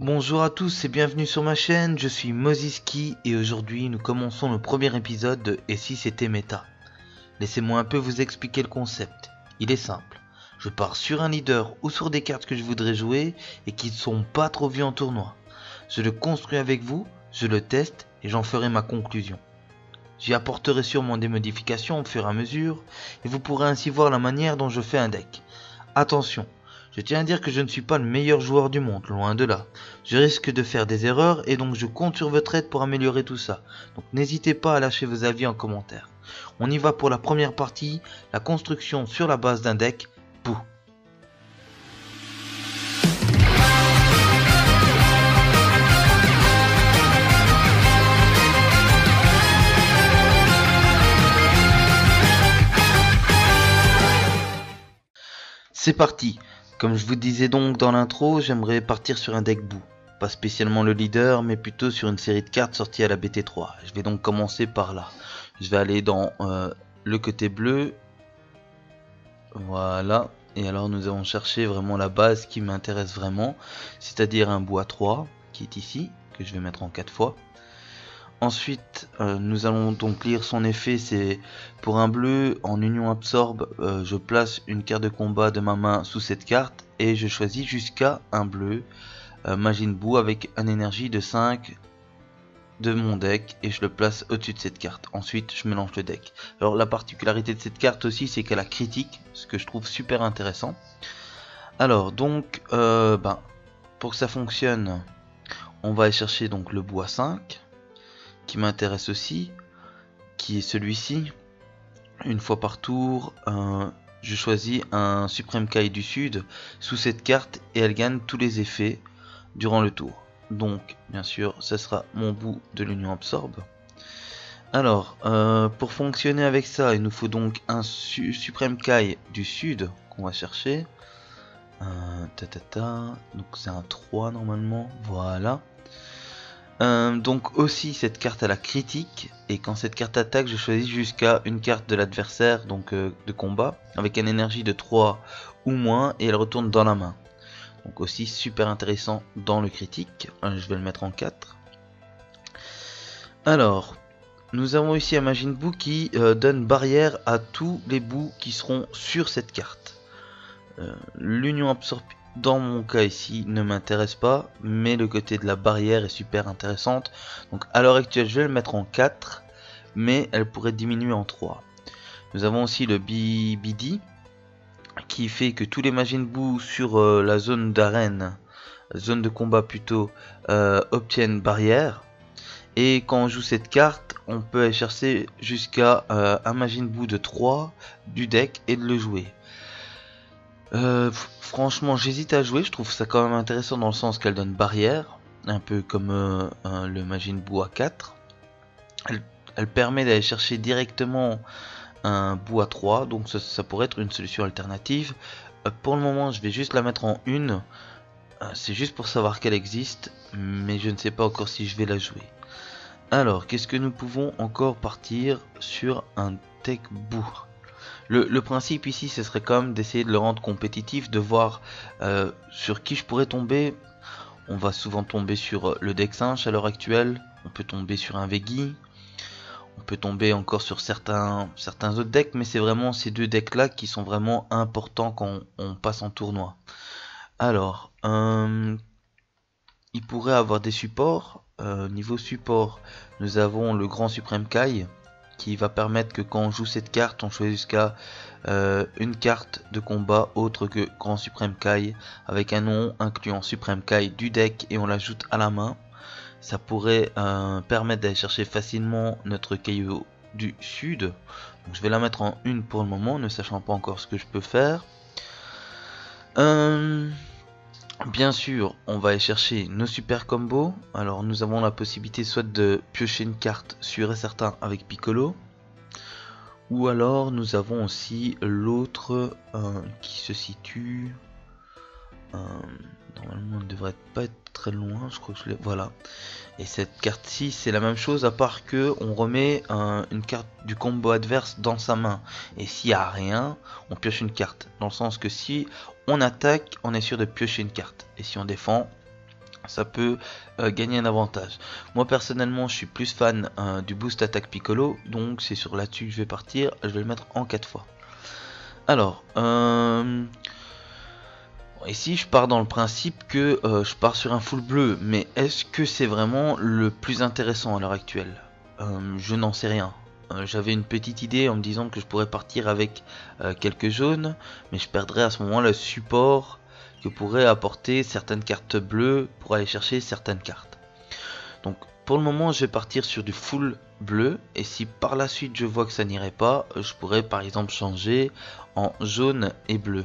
Bonjour à tous et bienvenue sur ma chaîne, je suis Moziski et aujourd'hui nous commençons le premier épisode de Et si c'était méta. Laissez-moi un peu vous expliquer le concept. Il est simple, je pars sur un leader ou sur des cartes que je voudrais jouer et qui ne sont pas trop vues en tournoi. Je le construis avec vous, je le teste et j'en ferai ma conclusion. J'y apporterai sûrement des modifications au fur et à mesure et vous pourrez ainsi voir la manière dont je fais un deck. Attention, je tiens à dire que je ne suis pas le meilleur joueur du monde, loin de là. Je risque de faire des erreurs et donc je compte sur votre aide pour améliorer tout ça. Donc n'hésitez pas à lâcher vos avis en commentaire. On y va pour la première partie, la construction sur la base d'un deck. Pouh. C'est parti. Comme je vous disais donc dans l'intro, j'aimerais partir sur un deck boue. Pas spécialement le leader, mais plutôt sur une série de cartes sorties à la BT3. Je vais donc commencer par là. Je vais aller dans le côté bleu. Voilà. Et alors nous allons chercher vraiment la base qui m'intéresse vraiment. C'est-à-dire un bois 3 qui est ici, que je vais mettre en 4 fois. Ensuite, nous allons donc lire son effet, c'est pour un bleu, en union absorbe, je place une carte de combat de ma main sous cette carte et je choisis jusqu'à un bleu, Majin Buu avec une énergie de 5 de mon deck et je le place au-dessus de cette carte. Ensuite, je mélange le deck. Alors la particularité de cette carte aussi, c'est qu'elle a critique, ce que je trouve super intéressant. Alors donc, pour que ça fonctionne, on va aller chercher donc le bois 5. Qui m'intéresse aussi, qui est celui-ci. Une fois par tour, je choisis un Supreme Kai du Sud sous cette carte et elle gagne tous les effets durant le tour. Donc, bien sûr, ce sera mon bout de l'Union Absorbe. Alors, pour fonctionner avec ça, il nous faut donc un Supreme Kai du Sud qu'on va chercher. Donc c'est un 3 normalement, voilà. Donc aussi cette carte a la critique et quand cette carte attaque je choisis jusqu'à une carte de l'adversaire donc de combat avec une énergie de 3 ou moins et elle retourne dans la main. Donc aussi super intéressant dans le critique, je vais le mettre en 4. Alors nous avons ici un Majin Buu qui donne barrière à tous les bouts qui seront sur cette carte. L'union absorbe dans mon cas ici ne m'intéresse pas, mais le côté de la barrière est super intéressante. Donc à l'heure actuelle je vais le mettre en 4, mais elle pourrait diminuer en 3. Nous avons aussi le BD qui fait que tous les Majin Buu sur la zone d'arène, zone de combat plutôt, obtiennent barrière. Et quand on joue cette carte, on peut aller chercher jusqu'à un Majin Buu de 3 du deck et de le jouer. Franchement j'hésite à jouer, je trouve ça quand même intéressant dans le sens qu'elle donne barrière, un peu comme le Majin Buu à 4. Elle permet d'aller chercher directement un Buu à 3, donc ça pourrait être une solution alternative. Pour le moment je vais juste la mettre en 1, c'est juste pour savoir qu'elle existe, mais je ne sais pas encore si je vais la jouer. Alors qu'est-ce que nous pouvons encore partir sur un deck Buu? Le principe ici ce serait quand même d'essayer de le rendre compétitif, de voir sur qui je pourrais tomber. On va souvent tomber sur le deck Singe à l'heure actuelle, on peut tomber sur un Veggie, on peut tomber encore sur certains autres decks, mais c'est vraiment ces deux decks là qui sont vraiment importants quand on passe en tournoi. Alors, il pourrait avoir des supports. Niveau support, nous avons le Grand Supreme Kai, qui va permettre que quand on joue cette carte, on choisit jusqu'à une carte de combat autre que Grand Supreme Kai avec un nom incluant Supreme Kai du deck et on l'ajoute à la main. Ça pourrait permettre d'aller chercher facilement notre KO du Sud. Donc je vais la mettre en 1 pour le moment, ne sachant pas encore ce que je peux faire. Bien sûr, on va aller chercher nos super combos. Alors nous avons la possibilité soit de piocher une carte sûr et certain avec Piccolo, ou alors nous avons aussi l'autre qui se situe... normalement elle ne devrait pas être très loin, je crois que je l'ai... Voilà. Et cette carte-ci c'est la même chose à part que on remet une carte du combo adverse dans sa main. Et s'il n'y a rien, on pioche une carte. Dans le sens que si on attaque, on est sûr de piocher une carte. Et si on défend, ça peut gagner un avantage. Moi personnellement je suis plus fan du boost attaque Piccolo, donc c'est sur là-dessus que je vais partir, je vais le mettre en 4 fois. Alors, ici je pars dans le principe que je pars sur un full bleu, mais est-ce que c'est vraiment le plus intéressant à l'heure actuelle? Je n'en sais rien. J'avais une petite idée en me disant que je pourrais partir avec quelques jaunes, mais je perdrais à ce moment le support que pourraient apporter certaines cartes bleues pour aller chercher certaines cartes. Donc pour le moment je vais partir sur du full bleu, et si par la suite je vois que ça n'irait pas, je pourrais par exemple changer en jaune et bleu.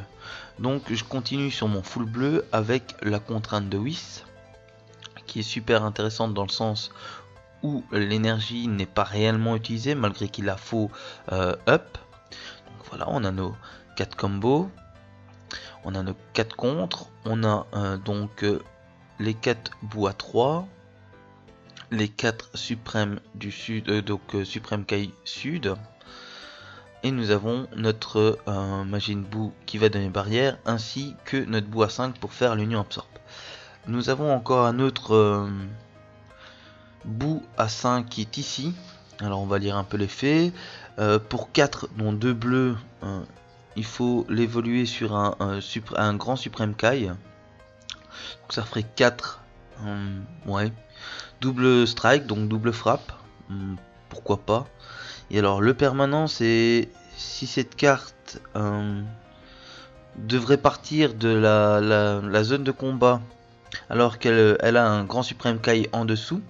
Donc je continue sur mon full bleu avec la contrainte de Whis, qui est super intéressante dans le sens où l'énergie n'est pas réellement utilisée malgré qu'il la faut up. Donc voilà, on a nos 4 combos, on a nos 4 contres, on a donc les 4 bouts à 3, les 4 suprêmes du sud, suprême Kai sud, et nous avons notre Majin Buu qui va donner barrière, ainsi que notre bout à 5 pour faire l'union absorbe. Nous avons encore un autre bout à 5 qui est ici. Alors on va lire un peu l'effet. Pour 4 dont 2 bleus, il faut l'évoluer sur un grand suprême Kai. Donc ça ferait 4 ouais. Double strike, donc double frappe. Pourquoi pas. Et alors le permanent, c'est si cette carte devrait partir de la zone de combat alors qu'elle a un grand suprême Kai en dessous,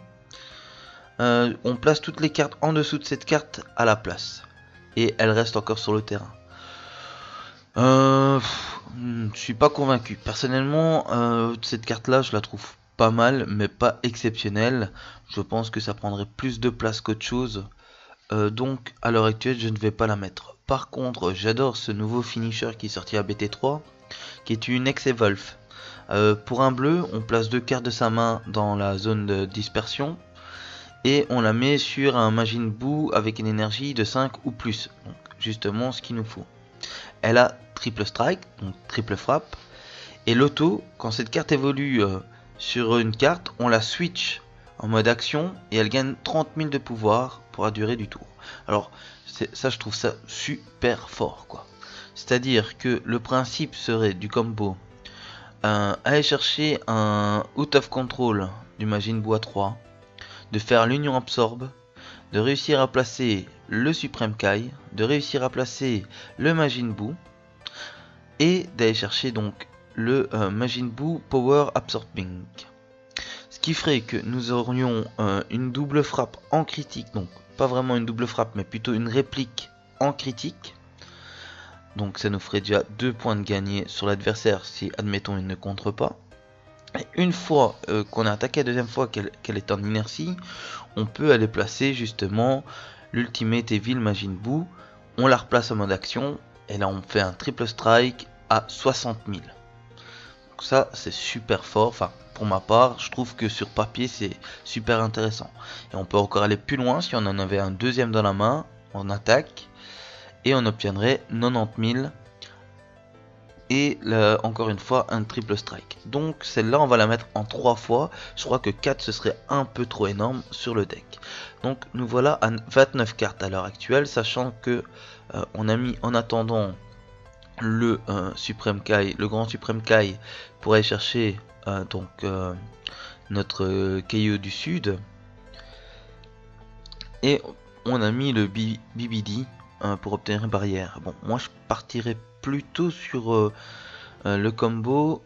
on place toutes les cartes en dessous de cette carte à la place et elle reste encore sur le terrain. Je suis pas convaincu. Personnellement, cette carte là je la trouve pas mal mais pas exceptionnelle. Je pense que ça prendrait plus de place qu'autre chose. Donc à l'heure actuelle je ne vais pas la mettre. Par contre j'adore ce nouveau finisher qui est sorti à BT3, qui est une Ex-Evolve. Pour un bleu on place 2 cartes de sa main dans la zone de dispersion et on la met sur un Majin Buu avec une énergie de 5 ou plus. Donc justement ce qu'il nous faut. Elle a triple strike, donc triple frappe, et l'auto, quand cette carte évolue sur une carte, on la switch en mode action et elle gagne 30 000 de pouvoir pour la durée du tour. Alors ça je trouve ça super fort quoi. C'est-à-dire que le principe serait du combo aller chercher un out of control du Majin Buu à 3, de faire l'union absorbe, de réussir à placer le suprême Kai, de réussir à placer le Majin Buu et d'aller chercher donc le Majin Buu Power Absorbing. Ce qui ferait que nous aurions une double frappe en critique, donc pas vraiment une double frappe mais plutôt une réplique en critique. Donc ça nous ferait déjà 2 points de gagné sur l'adversaire si admettons il ne contre pas. Et une fois qu'on a attaqué la deuxième fois qu'elle est en inertie, on peut aller placer justement l'Ultimate Evil Majin Buu. On la replace en mode action et là on fait un triple strike à 60 000. Donc ça c'est super fort, enfin pour ma part je trouve que sur papier c'est super intéressant. Et on peut encore aller plus loin si on en avait un deuxième dans la main, on attaque et on obtiendrait 90 000 et là, encore une fois un triple strike. Donc celle-là on va la mettre en 3 fois, je crois que 4 ce serait un peu trop énorme sur le deck. Donc nous voilà à 29 cartes à l'heure actuelle, sachant que on a mis en attendant le Supreme Kai, le grand Supreme Kai pour aller chercher notre Kaio du sud, et on a mis le BBD pour obtenir une barrière. Bon, moi je partirais plutôt sur le combo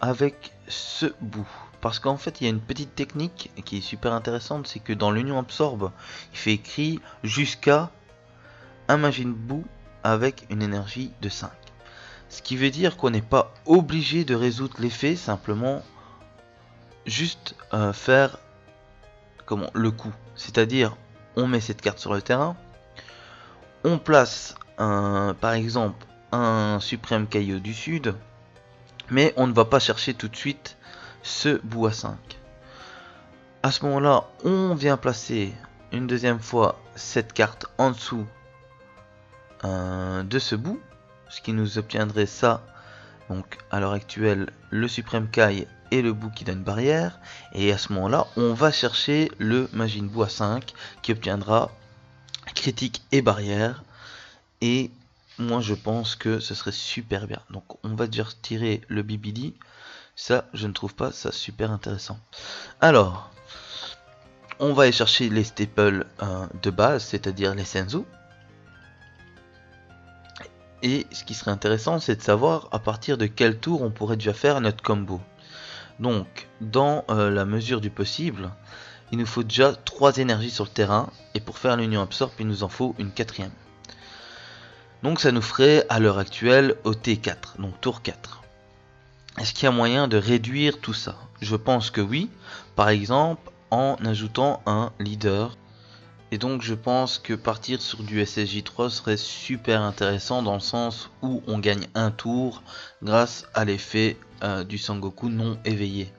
avec ce bout, parce qu'en fait il y a une petite technique qui est super intéressante, c'est que dans l'union absorbe il fait écrit jusqu'à un Majin Buu avec une énergie de 5, ce qui veut dire qu'on n'est pas obligé de résoudre l'effet, simplement juste faire le coup, c'est à dire on met cette carte sur le terrain, on place par exemple un Suprême Kaio du sud, mais on ne va pas chercher tout de suite ce bout à 5. À ce moment là on vient placer une deuxième fois cette carte en dessous de ce bout, ce qui nous obtiendrait ça, donc à l'heure actuelle le Suprême Kai et le Boo qui donne barrière. Et à ce moment là on va chercher le Majin Buu à 5 qui obtiendra critique et barrière. Et moi je pense que ce serait super bien. Donc on va déjà retirer le Bibidi. Ça je ne trouve pas ça super intéressant. Alors on va aller chercher les staples de base, c'est-à-dire les Senzu. Et ce qui serait intéressant, c'est de savoir à partir de quel tour on pourrait déjà faire notre combo. Donc, dans la mesure du possible, il nous faut déjà 3 énergies sur le terrain. Et pour faire l'union absorbe, il nous en faut une 4ème. Donc ça nous ferait à l'heure actuelle au T4, donc tour 4. Est-ce qu'il y a moyen de réduire tout ça? Je pense que oui. Par exemple, en ajoutant un leader. Et donc je pense que partir sur du SSJ3 serait super intéressant dans le sens où on gagne un tour grâce à l'effet du Sangoku non éveillé.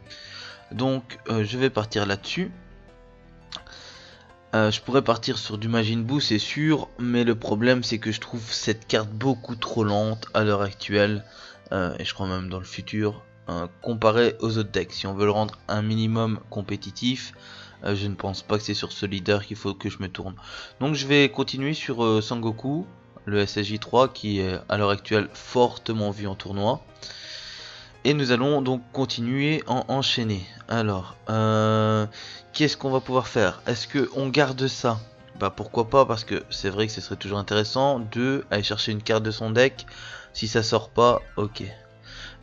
Donc je vais partir là-dessus. Je pourrais partir sur du Majin Buu c'est sûr, mais le problème c'est que je trouve cette carte beaucoup trop lente à l'heure actuelle, et je crois même dans le futur, comparé aux autres decks. Si on veut le rendre un minimum compétitif, je ne pense pas que c'est sur ce leader qu'il faut que je me tourne. Donc je vais continuer sur Sangoku, le SSJ3 qui est à l'heure actuelle fortement vu en tournoi. Et nous allons donc continuer en enchaîner. Alors, qu'est-ce qu'on va pouvoir faire? Est-ce qu'on garde ça? Bah pourquoi pas, parce que c'est vrai que ce serait toujours intéressant de aller chercher une carte de son deck. Si ça sort pas, ok.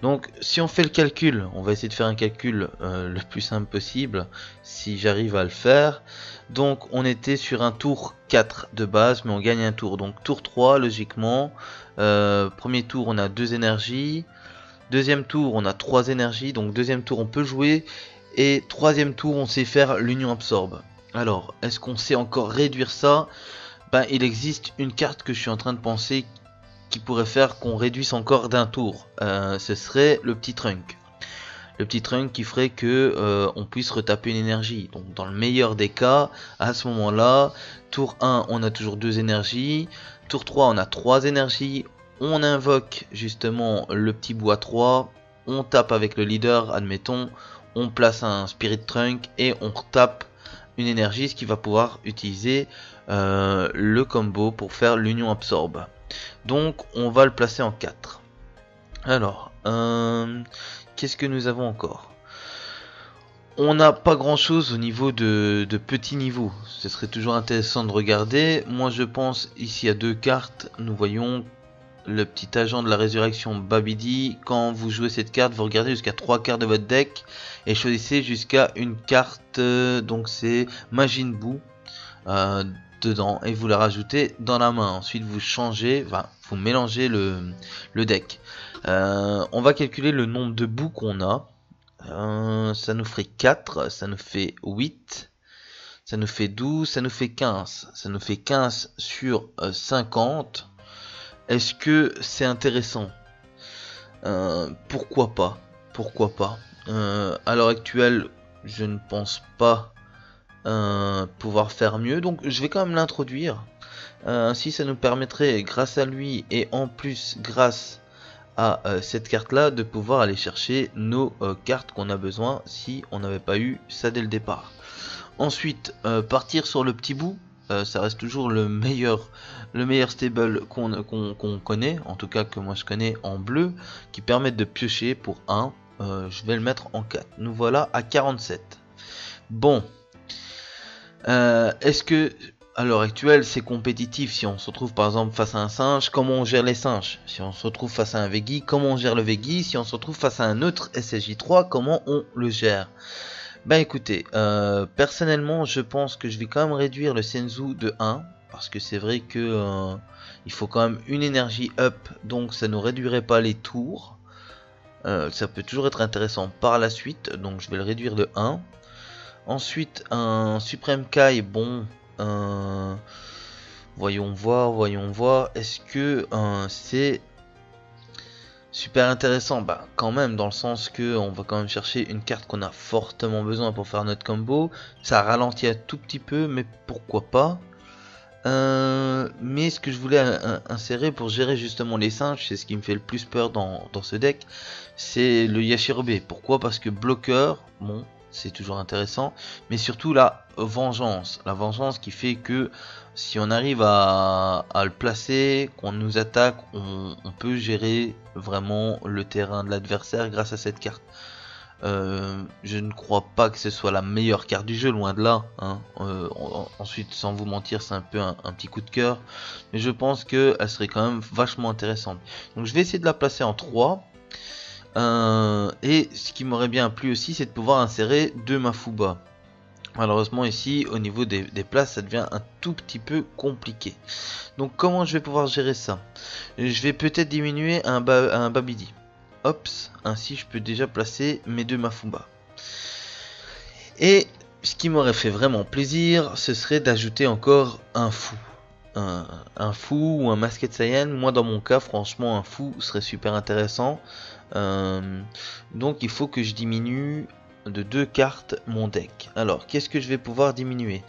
Donc si on fait le calcul, on va essayer de faire un calcul le plus simple possible, si j'arrive à le faire. Donc on était sur un tour 4 de base, mais on gagne un tour. Donc tour 3 logiquement, premier tour on a 2 énergies, deuxième tour on a 3 énergies, donc deuxième tour on peut jouer, et troisième tour on sait faire l'union absorbe. Alors est-ce qu'on sait encore réduire ça? Ben il existe une carte que je suis en train de penser qui pourrait faire qu'on réduise encore d'un tour. Ce serait le petit trunk. Le petit trunk qui ferait que on puisse retaper une énergie. Donc dans le meilleur des cas, à ce moment là, tour 1 on a toujours 2 énergies, tour 3 on a 3 énergies, on invoque justement le petit bois 3, on tape avec le leader, admettons, on place un spirit trunk et on retape une énergie, ce qui va pouvoir utiliser le combo pour faire l'union absorbe. Donc on va le placer en 4. Alors, qu'est-ce que nous avons encore? On n'a pas grand chose au niveau de petits niveaux. Ce serait toujours intéressant de regarder. Moi je pense ici à 2 cartes. Nous voyons le petit agent de la résurrection Babidi. Quand vous jouez cette carte, vous regardez jusqu'à 3 cartes de votre deck et choisissez jusqu'à une carte, donc c'est Majin Buu dedans, et vous la rajoutez dans la main. Ensuite vous changez, enfin, vous mélangez le deck. On va calculer le nombre de bouts qu'on a. Ça nous ferait 4, ça nous fait 8, ça nous fait 12, ça nous fait 15. Ça nous fait 15 sur 50. Est-ce que c'est intéressant? Pourquoi pas? Pourquoi pas? À l'heure actuelle, je ne pense pas pouvoir faire mieux, donc je vais quand même l'introduire. Ainsi ça nous permettrait, grâce à lui et en plus grâce à cette carte là, de pouvoir aller chercher nos cartes qu'on a besoin si on n'avait pas eu ça dès le départ. Ensuite partir sur le petit bout, ça reste toujours le meilleur stable qu'on connaît, en tout cas que moi je connais en bleu, qui permettent de piocher pour 1. Je vais le mettre en 4. Nous voilà à 47. Bon, est-ce que à l'heure actuelle c'est compétitif? Si on se retrouve par exemple face à un singe, comment on gère les singes? Si on se retrouve face à un Veggie, comment on gère le Veggie? Si on se retrouve face à un autre SSJ3, comment on le gère? Bah écoutez, personnellement je pense que je vais quand même réduire le Senzu de 1, parce que c'est vrai que il faut quand même une énergie up, donc ça ne réduirait pas les tours. Ça peut toujours être intéressant par la suite, donc je vais le réduire de 1. Ensuite un Supreme Kai, bon, voyons voir, est-ce que c'est super intéressant? Bah quand même, dans le sens que on va quand même chercher une carte qu'on a fortement besoin pour faire notre combo. Ça ralentit un tout petit peu, mais pourquoi pas. Mais ce que je voulais insérer pour gérer justement les singes, c'est ce qui me fait le plus peur dans ce deck, c'est le Yachirobe. Pourquoi? Parce que bloqueur, bon, c'est toujours intéressant, mais surtout la vengeance. La vengeance qui fait que si on arrive à le placer, qu'on nous attaque, on peut gérer vraiment le terrain de l'adversaire grâce à cette carte. Je ne crois pas que ce soit la meilleure carte du jeu, loin de là, hein. Ensuite, sans vous mentir, c'est un peu un petit coup de cœur, mais je pense qu'elle serait quand même vachement intéressante. Donc je vais essayer de la placer en 3. Et ce qui m'aurait bien plu aussi, c'est de pouvoir insérer 2 Mafuba. Malheureusement ici, au niveau des places, ça devient un tout petit peu compliqué. Donc comment je vais pouvoir gérer ça? Je vais peut-être diminuer un Babidi. Hops, ainsi je peux déjà placer mes 2 Mafuba. Et ce qui m'aurait fait vraiment plaisir, ce serait d'ajouter encore un fou. Un fou ou un Masked Saiyan. Moi dans mon cas, franchement, un fou serait super intéressant. Donc il faut que je diminue de 2 cartes mon deck. Alors qu'est-ce que je vais pouvoir diminuer?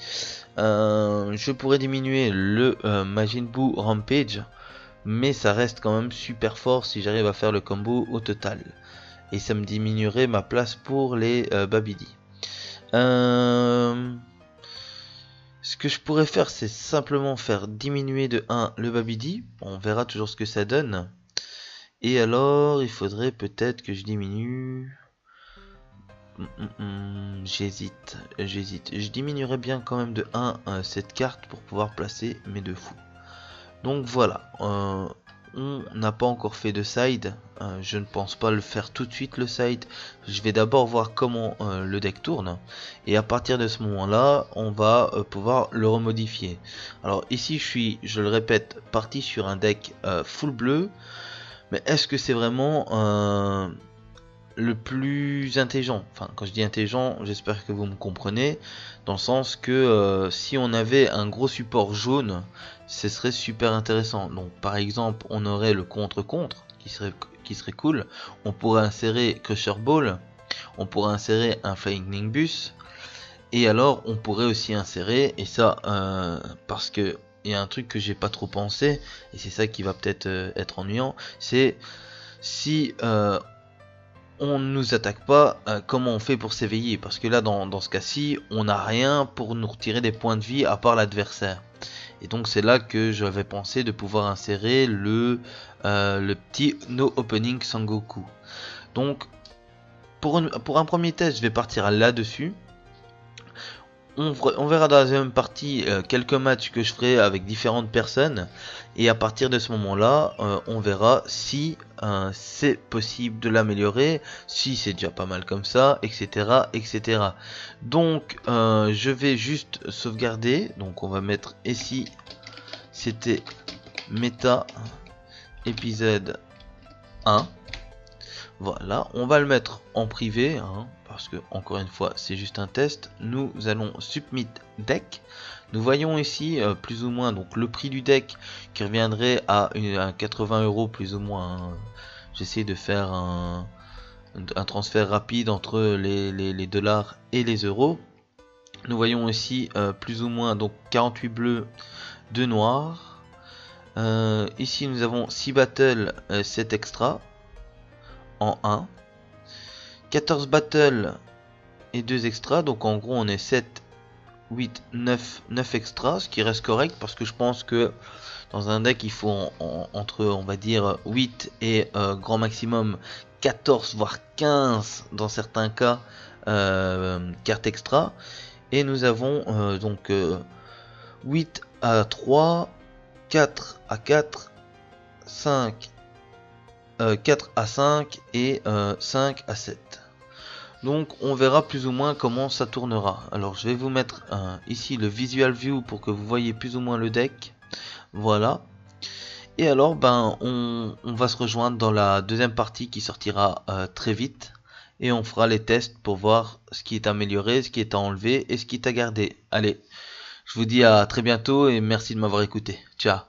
Je pourrais diminuer le Majin Buu Rampage, mais ça reste quand même super fort si j'arrive à faire le combo au total. Et ça me diminuerait ma place pour les Babidi. Ce que je pourrais faire, c'est simplement faire diminuer de 1 le Babidi. On verra toujours ce que ça donne. Et alors, il faudrait peut-être que je diminue... J'hésite. Je diminuerais bien quand même de 1 cette carte pour pouvoir placer mes 2 fous. Donc voilà, on n'a pas encore fait de side, je ne pense pas le faire tout de suite le side, je vais d'abord voir comment le deck tourne, et à partir de ce moment là, on va pouvoir le remodifier. Alors ici je suis, je le répète, parti sur un deck full bleu, mais est-ce que c'est vraiment le plus intelligent? Enfin, quand je dis intelligent, j'espère que vous me comprenez, dans le sens que si on avait un gros support jaune, ce serait super intéressant. Donc par exemple, on aurait le contre-contre qui serait cool. On pourrait insérer Crusher Ball, on pourrait insérer un Flying Nimbus, et alors on pourrait aussi insérer, et ça parce que il y a un truc que j'ai pas trop pensé, et c'est ça qui va peut-être être ennuyant, c'est si on ne nous attaque pas, comment on fait pour s'éveiller? Parce que là dans ce cas-ci, on n'a rien pour nous retirer des points de vie à part l'adversaire. Et donc c'est là que j'avais pensé de pouvoir insérer le petit No Opening Sangoku. Donc pour un premier test, je vais partir là-dessus. On verra dans la deuxième partie quelques matchs que je ferai avec différentes personnes, et à partir de ce moment là on verra si c'est possible de l'améliorer, si c'est déjà pas mal comme ça, etc etc. Donc je vais juste sauvegarder, donc on va mettre ici, c'était méta épisode 1. Voilà, on va le mettre en privé, hein, parce que encore une fois c'est juste un test. Nous allons submit deck. Nous voyons ici plus ou moins donc le prix du deck qui reviendrait à 80 € plus ou moins, hein. J'essaie de faire un transfert rapide entre les dollars et les euros. Nous voyons ici plus ou moins donc 48 bleus, 2 noirs. Ici nous avons 6 battles, 7 extra en 1, 14 battles et 2 extras, donc en gros on est 7, 8, 9 extras, ce qui reste correct parce que je pense que dans un deck il faut entre on va dire 8 et grand maximum 14 voire 15 dans certains cas cartes extra. Et nous avons donc 8 à 3, 4 à 4, 5 4 à 5 et 5 à 7. Donc on verra plus ou moins comment ça tournera. Alors je vais vous mettre ici le visual view pour que vous voyez plus ou moins le deck. Voilà. Et alors ben on va se rejoindre dans la deuxième partie qui sortira très vite. Et on fera les tests pour voir ce qui est amélioré, ce qui est à enlever et ce qui est à garder. Allez, je vous dis à très bientôt et merci de m'avoir écouté. Ciao.